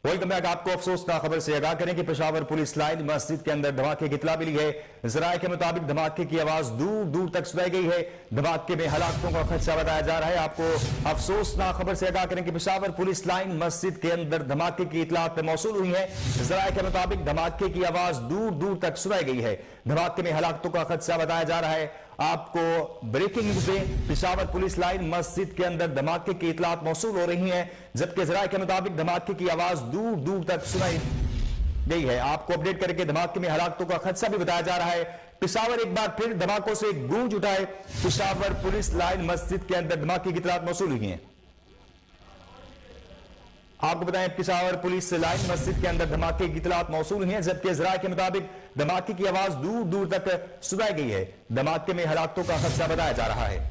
Welcome back. आपको अफसोसनाक खबर से आगाह करें कि पेशावर पुलिस लाइन मस्जिद के अंदर धमाके की इत्तला मिली है। जराये के मुताबिक धमाके की आवाज दूर दूर तक सुनाई गई है। धमाके में हलाकतों का खदशा बताया जा रहा है। आपको अफसोसनाक खबर से आगाह करें कि पेशावर पुलिस लाइन मस्जिद के अंदर धमाके की इत्तलात मौसूल हुई है। जराये के मुताबिक धमाके की आवाज दूर दूर तक सुनाई गई है। धमाके में हलाकतों का खदशा बताया जा रहा है। आपको ब्रेकिंग न्यूज दें, पेशावर पुलिस लाइन मस्जिद के अंदर धमाके की इत्तलात मौसूल हो रही हैं, जबकि जराये के मुताबिक धमाके की आवाज दूर दूर तक सुनाई गई है। आपको अपडेट करके धमाके में हलाकतों का खदशा भी बताया जा रहा है। पेशावर एक बार फिर धमाकों से गूंज उठा है। पेशावर पुलिस लाइन मस्जिद के अंदर धमाके की इत्तलात मौसूल हुई है। आपको बताएं, पेशावर पुलिस लाइन मस्जिद के अंदर धमाके की इत्तलात मौसूल हुई है, जबकि जराये के मुताबिक धमाके की आवाज दूर दूर तक सुनाई गई है। धमाके में हलाकतों का खदशा बताया जा रहा है।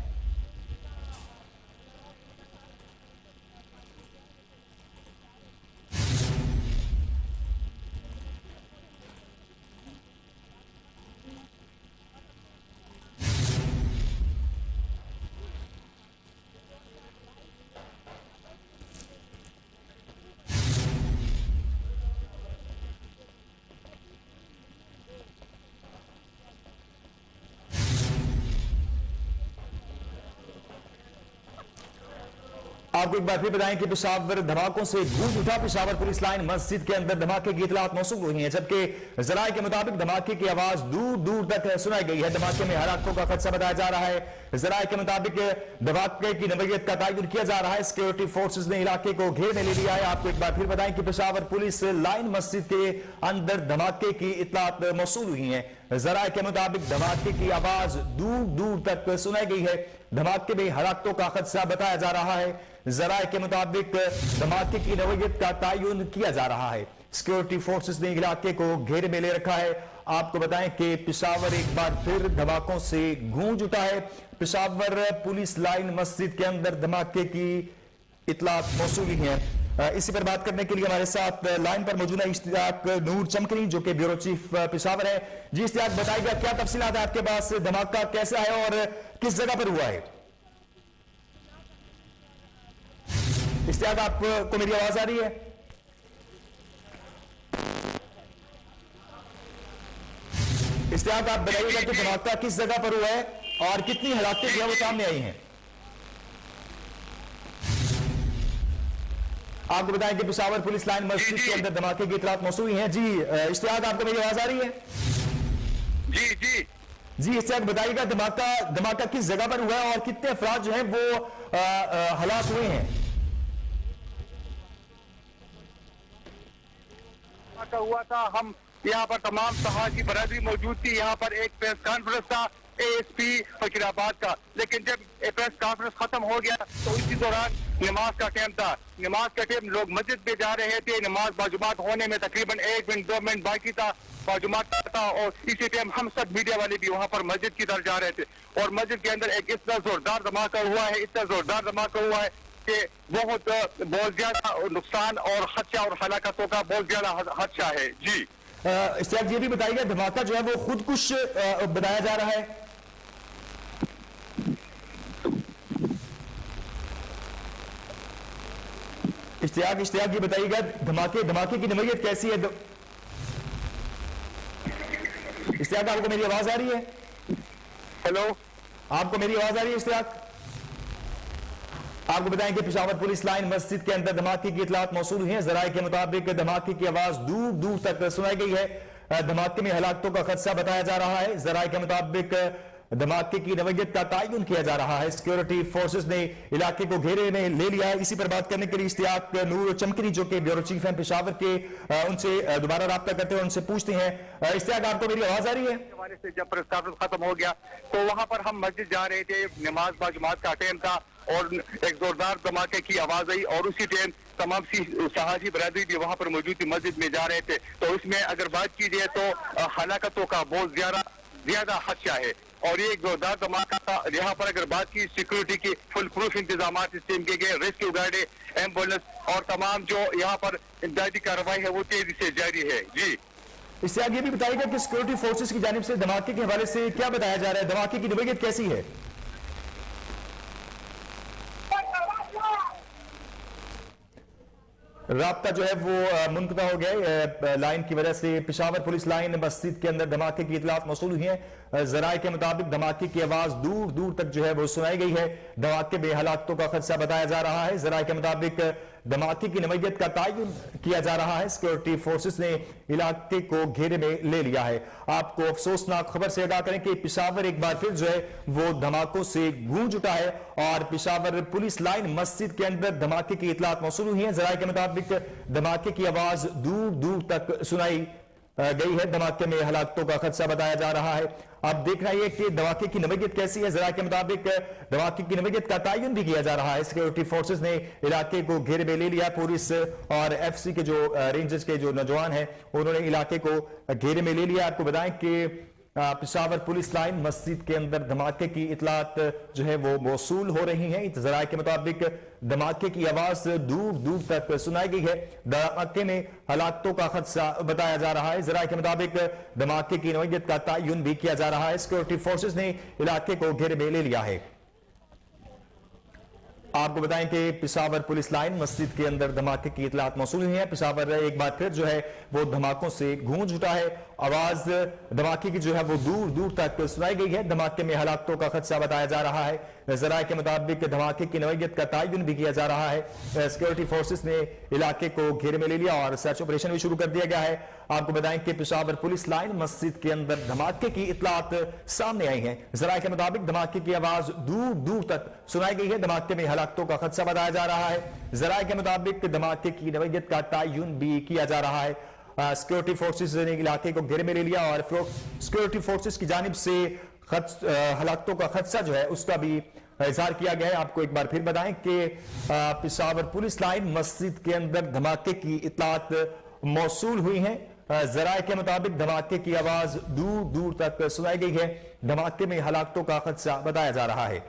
आपको एक बार फिर बताएं कि पेशावर धमाकों से गूंज उठा। पेशावर पुलिस लाइन मस्जिद के अंदर धमाके की इत्तलात मौसूल हुई है, जबकि जराये के मुताबिक धमाके की आवाज दूर दूर तक सुनाई गई है। धमाके में हलाकतों का खदशा बताया जा रहा है। जराये के मुताबिक धमाके की नौयत का तयन किया जा रहा है। सिक्योरिटी फोर्सेज ने इलाके को घेर में ले लिया है। आपको एक बार फिर बताएं कि पेशावर पुलिस लाइन मस्जिद के अंदर धमाके की इत्तलात मौसूल हुई है। जराये के मुताबिक धमाके की आवाज दूर दूर तक सुनाई गई है। धमाके में हलाकतों का खदशा बताया जा रहा है। जराये के मुताबिक धमाके की नौयत का तयन किया जा रहा है। सिक्योरिटी फोर्सेस ने इलाके को घेरे में ले रखा है। आपको बताएं कि पेशावर एक बार फिर धमाकों से गूंज उठा है। पेशावर पुलिस लाइन मस्जिद के अंदर धमाके की इत्तलात मौसूल है। इसी पर बात करने के लिए हमारे साथ लाइन पर मौजूद है इश्तियाक नूर चमकनी, जो कि ब्यूरो चीफ पेशावर है। जी इश्तियाक, बताइएगा क्या तफसीलात है आपके पास, धमाका कैसा है और किस जगह पर हुआ है? इश्तियाक, आपको मेरी आवाज आ रही है? इश्तियाक, आप बताइएगा कि धमाका किस जगह पर हुआ है और कितनी हलाकतें जो है वो सामने आई हैं। आपको बताएं कि पेशावर पुलिस लाइन मस्जिद के अंदर धमाके की इत्तलात मौसूल हुई है। जी इश्तियाक, आपको मेरी आवाज आ रही है? जी जी जी इश्तियाक, बताइएगा धमाका किस जगह पर हुआ है और कितने अफराद जो है वो हलाक हुए हैं? हुआ था, हम यहाँ पर तमाम सहाजी बरादरी मौजूद थी। यहाँ पर एक प्रेस कॉन्फ्रेंस था एएसपी फकीराबाद का, लेकिन जब प्रेस कॉन्फ्रेंस खत्म हो गया तो इसी दौरान नमाज का टाइम था। नमाज का टाइम, लोग मस्जिद में जा रहे थे। नमाज बाजुमात होने में तकरीबन 1 मिनट 2 मिनट बाकी था, बाजुमात था। और इसी टाइम हम सब मीडिया वाले भी वहाँ पर मस्जिद की तरफ जा रहे थे और मस्जिद के अंदर एक इतना जोरदार धमाका हुआ है, इतना जोरदार धमाका हुआ है कि बहुत ज्यादा नुकसान और खदशा और हलाकतों का बहुत ज्यादा खदशा है। जी इश्तियाक, ये भी बताइएगा धमाका जो है वो खुदकुश बताया जा रहा है? इश्तियाक ये बताइएगा धमाके की नौयत कैसी है? इश्तियाक, आपको मेरी आवाज आ रही है? हेलो, आपको मेरी आवाज आ रही है इश्तियाक? आपको बताएं कि पेशावर पुलिस लाइन मस्जिद के अंदर धमाके की इत्तलात मौसूल हुई है। जराये के मुताबिक धमाके की आवाज दूर दूर तक सुनाई गई है। धमाके में हलाकतों का खदशा बताया जा रहा है। जराये के मुताबिक धमाके की नौयत का तयन किया जा रहा है। सिक्योरिटी फोर्सेस ने इलाके को घेरे में ले लिया है। इसी पर बात करने के लिए इश्तियाक नूर चमकनी, जो कि ब्यूरो चीफ हैं पेशावर के, उनसे दोबारा राब्ता करते हैं, उनसे पूछते हैं। इश्तियाक, आपको मेरी आवाज आ रही है? हमारे से जब प्रेस कॉन्फ्रेंस खत्म हो गया तो वहाँ पर हम मस्जिद जा रहे थे। नमाज बाजुमात का टाइम था और एक जोरदार धमाके की आवाज आई और उसी टाइम तमाम सहाजी बरादरी भी वहाँ पर मौजूद थी, मस्जिद में जा रहे थे। तो इसमें अगर बात की जाए तो हलाकतों का बहुत ज्यादा खदशा है और ये एक जोरदार धमाका था। यहाँ पर अगर बात की सिक्योरिटी की फुल प्रूफ इंतजाम टीम के गए, रेस्क्यू गाड़ी, एम्बुलेंस और तमाम जो यहाँ पर इमदादी कार्रवाई है वो तेजी से जारी है। जी इससे आगे भी बताइएगा कि सिक्योरिटी फोर्सेस की जानिब से धमाके के हवाले से क्या बताया जा रहा है, धमाके की नौयत कैसी है? राब्ता जो है वो मुनक़ता हो गया है लाइन की वजह से। पेशावर पुलिस लाइन मस्जिद के अंदर धमाके की इतलात मौसूल हुई है। जराए के मुताबिक धमाके की आवाज दूर दूर तक जो है वो सुनाई गई है। धमाके में हलाकतों का खदशा बताया जा रहा है। जराए के मुताबिक धमाके की नवैयत का तयन किया जा रहा है। सिक्योरिटी फोर्सेस ने इलाके को घेरे में ले लिया है। आपको अफसोसनाक खबर से आगाह करें कि पेशावर एक बार फिर जो है वो धमाकों से गूंज उठा है और पेशावर पुलिस लाइन मस्जिद के अंदर धमाके की इतलात मौसूल हुई है। जराए के मुताबिक धमाके की आवाज दूर दूर तक सुनाई गई है। धमाके में हलाकतों का खदशा बताया जा रहा है। अब देखना यह कि धमाके की नवैयत कैसी है। जरा के मुताबिक धमाके की नवैयत का तयन भी किया जा रहा है। सिक्योरिटी फोर्सेस ने इलाके को घेरे में ले लिया। पुलिस और एफसी के जो रेंजर्स के जो नौजवान हैं उन्होंने इलाके को घेरे में ले लिया। आपको बताएं कि पेशावर पुलिस लाइन मस्जिद के अंदर धमाके की इतलात जो है वो मौसूल हो रही है। जराए के मुताबिक धमाके की आवाज दूर दूर तक सुनाई गई है। धमाके में हलाकतों का खदशा बताया जा रहा है। जराए के मुताबिक धमाके की नौयत का तयन भी किया जा रहा है। सिक्योरिटी फोर्सेस ने इलाके को घेरे में ले लिया है। आपको बताएं कि पेशावर पुलिस लाइन मस्जिद के अंदर धमाके की इतलात मौसूल हुई है। पेशावर एक बार फिर जो है वो धमाकों से गूंज उठा है। आवाज धमाके की जो है वो दूर दूर तक सुनाई गई है। धमाके में हलाकतों का खदशा बताया जा रहा है। जराए के मुताबिक धमाके की नवैयत का तयन भी किया जा रहा है। सिक्योरिटी फोर्सेस ने इलाके को घेरे में ले लिया और सर्च ऑपरेशन भी शुरू कर दिया गया है। आपको बताएं कि पेशावर पुलिस लाइन मस्जिद के अंदर धमाके की इतलात सामने आई है। जराए के मुताबिक धमाके की आवाज दूर दूर तक सुनाई गई है। धमाके में हलाकतों का खदशा बताया जा रहा है। जराए के मुताबिक धमाके की नवैयत का तयन भी किया जा रहा है। सिक्योरिटी फोर्सेस ने इलाके को घेरे में ले लिया और सिक्योरिटी फोर्सेस की जानिब से हलाकतों का खदशा जो है उसका भी इजहार किया गया है। आपको एक बार फिर बताएं कि पेशावर पुलिस लाइन मस्जिद के अंदर धमाके की इतलात मौसूल हुई है। जराए के मुताबिक धमाके की आवाज दूर दूर तक सुनाई गई है। धमाके में हलाकतों का खदशा बताया जा रहा है।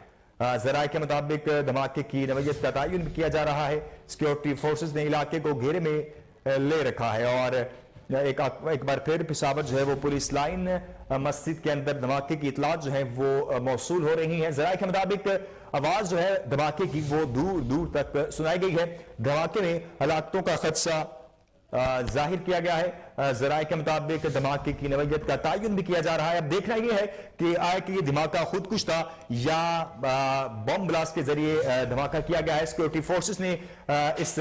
जराए के मुताबिक धमाके की नवैयत का तयन भी किया जा रहा है। सिक्योरिटी फोर्सेस ने इलाके को घेरे में ले रखा है और एक बार फिर पेशावर जो है वो पुलिस लाइन मस्जिद के अंदर धमाके की इतलात जो है वो मौसूल हो रही है। जराए के मुताबिक आवाज जो है धमाके की वो दूर दूर तक सुनाई गई है। धमाके में हलाकतों का खदशा जाहिर किया गया है। जराए के मुताबिक धमाके की नवैयत का तयन भी किया जा रहा है। अब देखना यह है कि आए कि ये धमाका खुदकुश था या बम ब्लास्ट के जरिए धमाका किया गया है। सिक्योरिटी फोर्सेस ने इस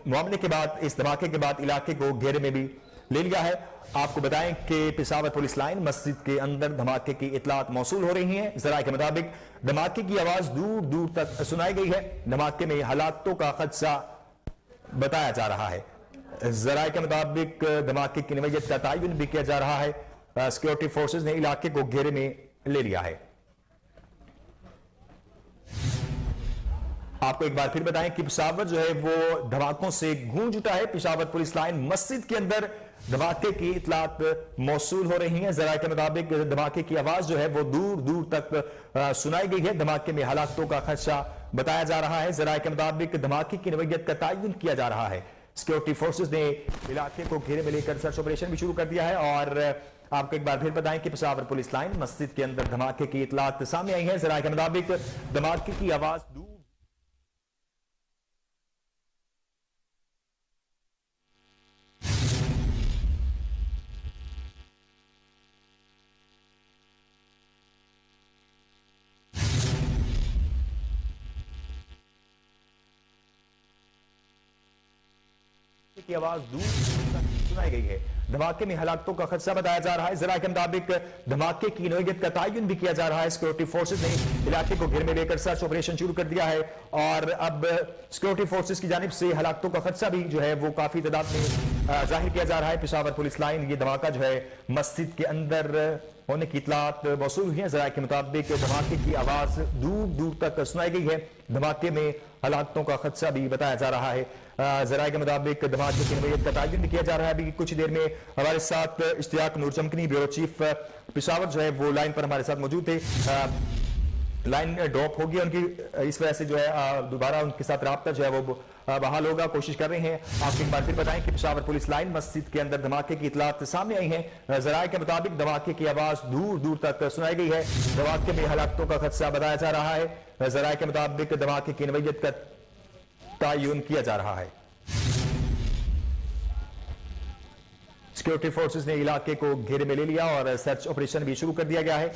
मामले के बाद, इस धमाके के बाद इलाके को घेरे में भी ले लिया है। आपको बताएं कि पेशावर पुलिस लाइन मस्जिद के अंदर धमाके की इतलात मौसूल हो रही है। जराए के मुताबिक धमाके की आवाज दूर दूर तक सुनाई गई है। धमाके में हलाकतों का खदशा बताया जा रहा है। जराए के मुताबिक धमाके की नवैयत का तयन भी किया जा रहा है। सिक्योरिटी फोर्सेस ने इलाके को घेरे में ले लिया है। आपको एक बार फिर बताएं कि पेशावर जो है वो धमाकों से गूंज उठा है। पेशावर पुलिस लाइन मस्जिद के अंदर धमाके की इतलात मौसूल हो रही है। जराए के मुताबिक धमाके की आवाज जो है वो दूर दूर तक सुनाई गई है। धमाके में हलाकतों का खदशा बताया जा रहा है। जराए के मुताबिक धमाके की नवैयत का तयन किया जा रहा है। सिक्योरिटी फोर्सेस ने इलाके को घेरे में लेकर सर्च ऑपरेशन भी शुरू कर दिया है और आपको एक बार फिर बताएं कि पेशावर पुलिस लाइन मस्जिद के अंदर धमाके की इतलात सामने आई है। जराए के मुताबिक धमाके की आवाज दूर की आवाज दूर तक सुनाई गई है। धमाके में हलाकतों का खदशा बताया जा रहा है। जरा के मुताबिक धमाके की नौयत का तयन भी किया जा रहा है। सिक्योरिटी फोर्सेस ने इलाके को घेरे में लेकर सर्च ऑपरेशन शुरू कर दिया है और अब सिक्योरिटी फोर्सेस की जानिब से हलाकतों का खदशा भी जो है वो काफी तादाद में जाहिर किया जा रहा है। पेशावर पुलिस लाइन ये धमाका जो है मस्जिद के अंदर होने की इतलात मौसूल हुई है। जरा के मुताबिक धमाके की आवाज दूर दूर तक सुनाई गई है। धमाके में हलाकतों का खदशा भी बताया जा रहा है। जराए के मुताबिक धमाके की नवैयत का तयन भी किया जा रहा है। अभी कुछ देर में हमारे साथ इश्तियाक नूर चमकनी ब्यूरो चीफ पेशावर जो है वो लाइन पर हमारे साथ मौजूद थे। लाइन ड्रॉप होगी उनकी, इस वजह से जो है दोबारा उनके साथ राब्ता जो है वो बहाल होगा, कोशिश कर रहे हैं। आपको एक बार फिर बताएं कि पेशावर पुलिस लाइन मस्जिद के अंदर धमाके की इतलात सामने आई है। जराए के मुताबिक धमाके की आवाज दूर दूर तक सुनाई गई है। धमाके में हलाकतों का खदशा बताया जा रहा है। जराए के मुताबिक धमाके की नवैयत का तयन किया जा रहा है। सिक्योरिटी फोर्सेस ने इलाके को घेरे में ले लिया और सर्च ऑपरेशन भी शुरू कर दिया गया है।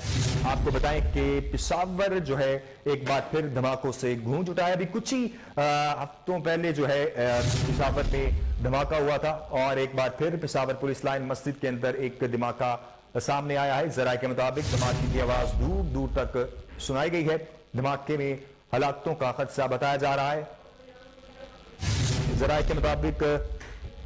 आपको बताएं कि पेशावर जो है एक बार फिर धमाकों से गूंज उठा है। अभी कुछ ही हफ्तों पहले जो है पेशावर में धमाका हुआ था और एक बार फिर पेशावर पुलिस लाइन मस्जिद के अंदर एक धमाका सामने आया है। जराये के मुताबिक धमाके की आवाज दूर दूर तक सुनाई गई है। धमाके में हलाकतों का खदशा बताया जा रहा है। जराये के मुताबिक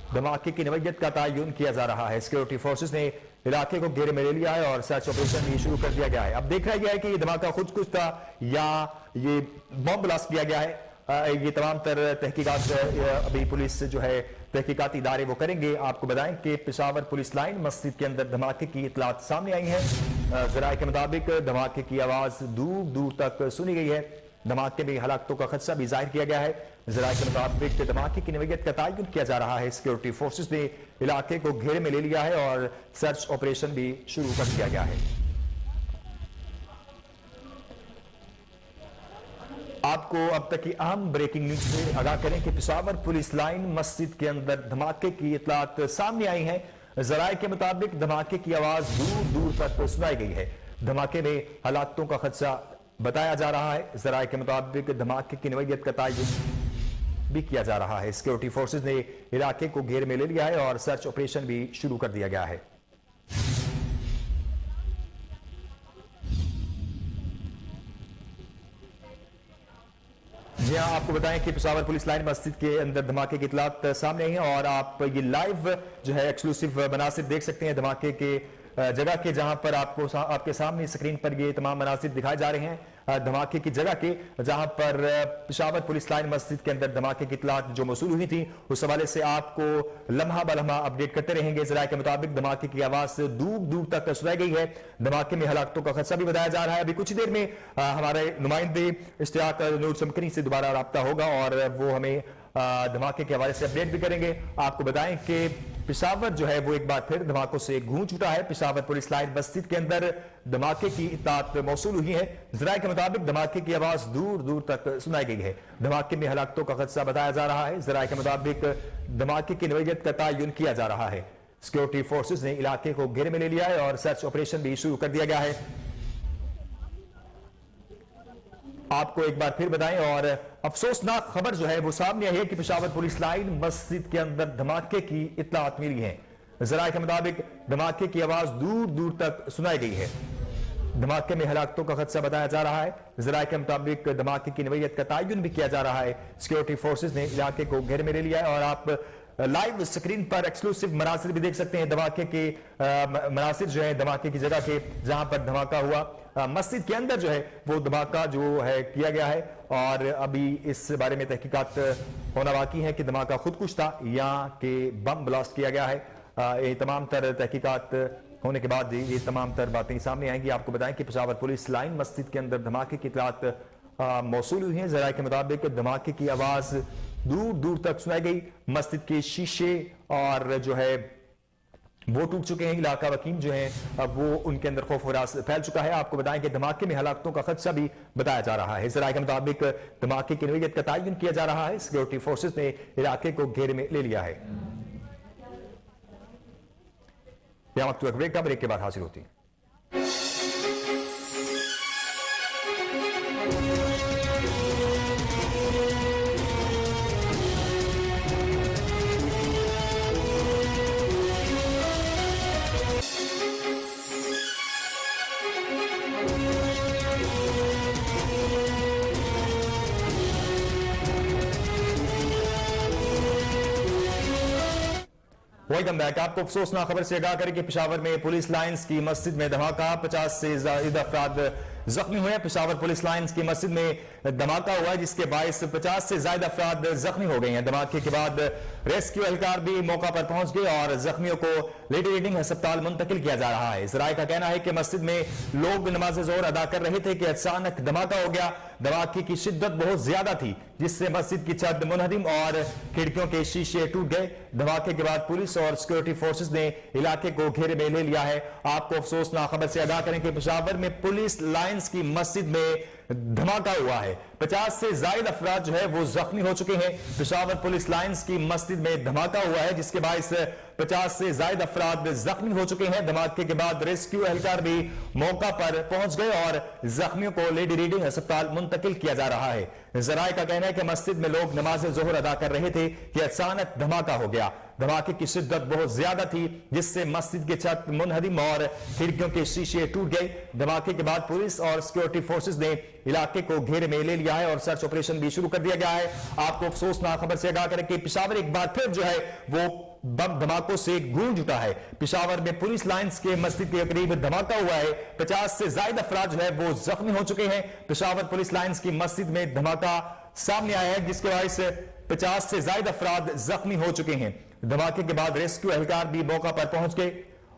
धमाके की नवैयत का तयन किया जा रहा है। सिक्योरिटी फोर्सेस ने इलाके को घेरे में ले लिया है और सर्च ऑपरेशन भी शुरू कर दिया गया है। अब देखना यह है कि ये धमाका खुद कुछ था या ये बम ब्लास्ट किया गया है। ये तमाम तर तहकीकात अभी पुलिस जो है तहकीकाती इदारे वो करेंगे। आपको बताएं कि पेशावर पुलिस लाइन मस्जिद के अंदर धमाके की इतलात सामने आई है। जराये के मुताबिक धमाके की आवाज दूर दूर तक सुनी गई है। धमाके में हलाकतों का खदशा भी जाहिर किया गया है। जराये के मुताबिक धमाके की नवैयत का तयन किया जा रहा है। सिक्योरिटी फोर्सेस ने इलाके को घेरे में ले लिया है और सर्च ऑपरेशन भी शुरू कर दिया गया है। आपको अब तक की अहम ब्रेकिंग न्यूज से आगाह करें कि पेशावर पुलिस लाइन मस्जिद के अंदर धमाके की इतलात सामने आई है। जराये के मुताबिक धमाके की आवाज दूर दूर तक सुनाई गई है। धमाके में हलाकतों का खदशा बताया जा रहा है। जराये के मुताबिक धमाके की नवैयत का तयन भी किया जा रहा है। सिक्योरिटी फोर्सेस ने इलाके को घेरे में ले लिया है और सर्च ऑपरेशन भी शुरू कर दिया गया है। जी हां, आपको बताएं कि पेशावर पुलिस लाइन मस्जिद के अंदर धमाके की इतलात सामने आई है और आप ये लाइव जो है एक्सक्लूसिव मनासिर देख सकते हैं धमाके के जगह के, जहां पर आपको आपके सामने स्क्रीन पर ये तमाम मनासिर दिखाए जा रहे हैं धमाके की जगह के, जहां पर पेशावर पुलिस लाइन मस्जिद के अंदर धमाके की इतलात जो मौसूल हुई थी उस हवाले से आपको लम्हा बलम्हा अपडेट करते रहेंगे। जराये के मुताबिक धमाके की आवाज दूर दूर तक सुनाई गई है। धमाके में हलाकतों का खदशा भी बताया जा रहा है। अभी कुछ देर में हमारे नुमाइंदे इश्तियाक नूर चमकनी से दोबारा राब्ता होगा और वो हमें धमाके के हवाले से अपडेट भी करेंगे। आपको बताएं कि पेशावर जो है वो एक बार फिर धमाकों से गूंज उठा है। पेशावर पुलिस लाइन मस्जिद के अंदर धमाके की इत्तात मौसूल हुई है। जराये के मुताबिक धमाके की आवाज दूर दूर तक सुनाई गई है। धमाके में हलाकतों का खदशा बताया जा रहा है। जराये के मुताबिक धमाके की नवैयत का तयन किया जा रहा है। सिक्योरिटी फोर्सेस ने इलाके को घेरे में ले लिया है और सर्च ऑपरेशन भी शुरू कर दिया गया है। आपको एक बार फिर बताएं और अफसोसनाक खबर जो है वो सामने आई है कि पेशावर पुलिस लाइन मस्जिद के अंदर धमाके की इत्तलात मिली है। जराये के मुताबिक धमाके की आवाज दूर दूर तक सुनाई गई है। धमाके में हलाकतों का खदशा बताया जा रहा है। जराये के मुताबिक धमाके की नवैयत का तयन भी किया जा रहा है। सिक्योरिटी फोर्सेस ने इलाके को घेरे में ले लिया है और आप लाइव स्क्रीन पर एक्सक्लूसिव मनासिर भी देख सकते हैं। धमाके के मनासिर जो है धमाके की जगह के, जहां पर धमाका हुआ मस्जिद के अंदर जो है वो धमाका जो है किया गया है और अभी इस बारे में तहकीकात होना बाकी है कि धमाका खुद कुछ था या कि बम ब्लास्ट किया गया है। ये तमाम तर तहकीकात होने के बाद ये तमाम तर बातें सामने आएंगी। आपको बताएं कि पेशावर पुलिस लाइन मस्जिद के अंदर धमाके की इतलात मौसूल हुई है। जराये के मुताबिक धमाके की आवाज दूर दूर तक सुनाई गई। मस्जिद के शीशे और जो है वो टूट चुके हैं। इलाका वकीम जो है अब वो उनके अंदर खौफ हरास फैल चुका है। आपको बताएं कि धमाके में हलाकतों का खदशा भी बताया जा रहा है। जराये के मुताबिक धमाके की नवैयत का तयन किया जा रहा है। सिक्योरिटी फोर्सेस ने इलाके को घेरे में ले लिया है। यहां वक्त ब्रेक का, ब्रेक के बाद हासिल होती है। Welcome back. आपको अफसोसनाक खबर से आगाह करें कि पेशावर में पुलिस लाइंस की मस्जिद में धमाका, 50 से ज्यादा अफराद जख्मी हुए। पेशावर पुलिस लाइंस की मस्जिद में धमाका हुआ जिसके बायस 50 से ज्यादा अफराद जख्मी हो गए हैं। धमाके के बाद रेस्क्यू एहलकार भी मौका पर पहुंच गए और जख्मियों को लेडी रीडिंग अस्पताल मुंतकिल किया जा रहा है। जराये का कहना है कि मस्जिद में लोग नमाज जोर अदा कर रहे थे कि अचानक धमाका हो गया। धमाके की शिद्दत बहुत ज्यादा थी जिससे मस्जिद की छत मुनहदिम और खिड़कियों के शीशे टूट गए। धमाके के बाद पुलिस और सिक्योरिटी फोर्सेस ने इलाके को घेरे में ले लिया है। आपको अफसोसनाक खबर से आगाह करें कि पेशावर में पुलिस लाइंस की मस्जिद में धमाका हुआ है। 50 से ज्यादा अफराद जो है वो जख्मी हो चुके हैं। पेशावर पुलिस लाइंस की मस्जिद में धमाका हुआ है जिसके बायस 50 से ज्यादा अफराद जख्मी हो चुके हैं। धमाके के बाद रेस्क्यू एहलकार भी मौका पर पहुंच गए और जख्मियों को लेडी रीडिंग अस्पताल मुंतकिल किया जा रहा है। जराए का कहना है कि मस्जिद में लोग नमाज जोहर अदा कर रहे थे कि अचानक धमाका हो गया। धमाके की शिद्दत बहुत ज्यादा थी जिससे मस्जिद की छत मुनहदिम और खिड़कियों के शीशे टूट गए। धमाके के बाद पुलिस और सिक्योरिटी फोर्सेस ने इलाके को घेरे में ले लिया है और सर्च ऑपरेशन भी शुरू कर दिया गया है। आपको अफसोसनाक खबर से आगाह करें कि पेशावर एक बार फिर जो है वो बम धमाकों से गूंज उठा है। पेशावर में पुलिस लाइंस के मस्जिद के करीब धमाका हुआ है। 50 से ज्यादा अफराद जो है वो जख्मी हो चुके हैं। पेशावर पुलिस लाइंस की मस्जिद में धमाका सामने आया है जिसके वजह से 50 से ज्यादा अफराद जख्मी हो चुके हैं। धमाके के बाद रेस्क्यू एहलकार भी मौका पर पहुंच गए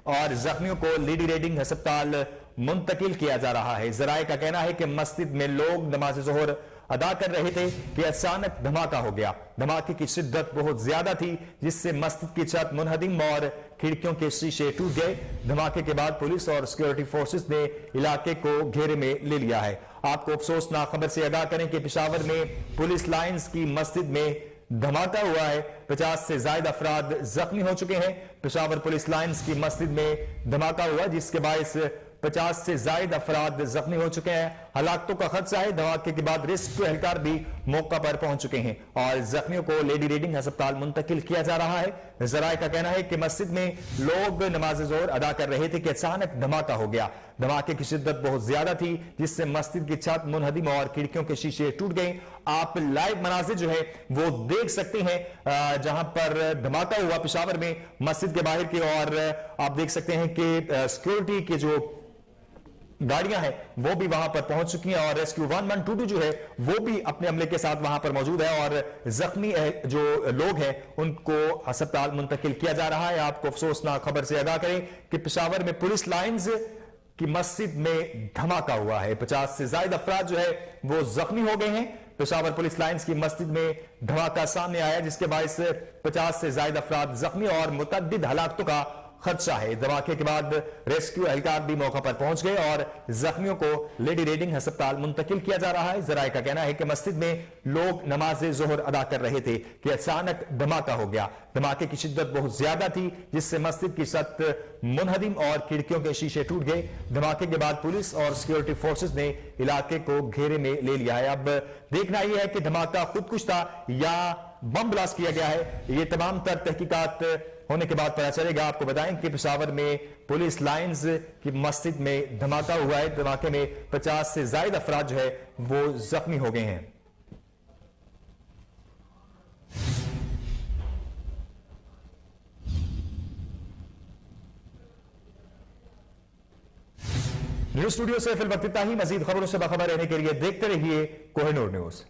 और जख्मियों को लेडी रीडिंग अस्पताल मुंतकिल किया जा रहा है। जराए का कहना है कि मस्जिद में लोग नमाज जोहर अदा कर रहे थे कि अचानक धमाका हो गया। धमाके की शिद्दत बहुत ज्यादा थी जिससे मस्जिद की छत मुनहदिम और खिड़कियों के शीशे टूट गए। धमाके के बाद पुलिस और सिक्योरिटी फोर्सेस ने इलाके को घेरे में ले लिया है। आपको अफसोसनाक खबर से आगाह करें कि पेशावर में पुलिस लाइंस की मस्जिद में धमाका हुआ है। 50 से ज्यादा अफराद जख्मी हो चुके हैं। पेशावर पुलिस लाइंस की मस्जिद में धमाका हुआ जिसके बायस 50 से ज्यादा अफराद जख्मी हो चुके हैं। हलाकतों का खदशा है। धमाके के बाद रेस्क्यू एहलकार भी मौका पर पहुंच चुके हैं और जख्मियों को लेडी रीडिंग अस्पताल मुंतकिल किया जा रहा है। जराए का कहना है कि मस्जिद में लोग नमाज जोहर अदा कर रहे थे कि अचानक धमाका हो गया। धमाके की शिद्दत बहुत ज्यादा थी जिससे मस्जिद की छत मुनहदिम और खिड़कियों के शीशे टूट गए। आप लाइव मनाजिर जो है वो देख सकते हैं जहां पर धमाका हुआ पेशावर में मस्जिद के बाहर की, और आप देख सकते हैं कि सिक्योरिटी के जो गाड़ियां हैं वो भी वहां पर पहुंच चुकी हैं और रेस्क्यू 1122 जो है वो भी अपने अमले के साथ वहां पर मौजूद है और जख्मी जो लोग हैं उनको अस्पताल मुंतकिल किया जा रहा है। आपको अफसोसनाक खबर से आगाह करें कि पेशावर में पुलिस लाइंस की मस्जिद में धमाका हुआ है। 50 से ज्यादा अफराद जो है वो जख्मी हो गए हैं। पेशावर पुलिस लाइंस की मस्जिद में धमाका सामने आया जिसके बायस 50 से ज्यादा अफराद जख्मी और मुतअद्दिद हलाकतों का खदशा है। धमाके के बाद रेस्क्यू एहलकार भी मौका पर पहुंच गए और जख्मियों को लेडी रीडिंग अस्पताल मुंतकिल किया जा रहा है। जराए का कहना है कि मस्जिद में लोग नमाज जोहर अदा कर रहे थे कि अचानक धमाका हो गया। धमाके की शिद्दत बहुत ज्यादा थी जिससे मस्जिद की छत मुनहदिम और खिड़कियों के शीशे टूट गए। धमाके के बाद पुलिस और सिक्योरिटी फोर्सेस ने इलाके को घेरे में ले लिया है। अब देखना यह है कि धमाका खुदकुश था या बम ब्लास्ट किया गया है। ये तमाम तर तहकीकात होने के बाद पता चलेगा। आपको बताएं कि पेशावर में पुलिस लाइंस की मस्जिद में धमाका हुआ है। धमाके में 50 से ज्यादा अफराद जो है वो जख्मी हो गए हैं। न्यूज स्टूडियो से फिल वक्त इतना ही। मजीद खबरों से बाखबर रहने के लिए देखते रहिए कोहिनूर न्यूज।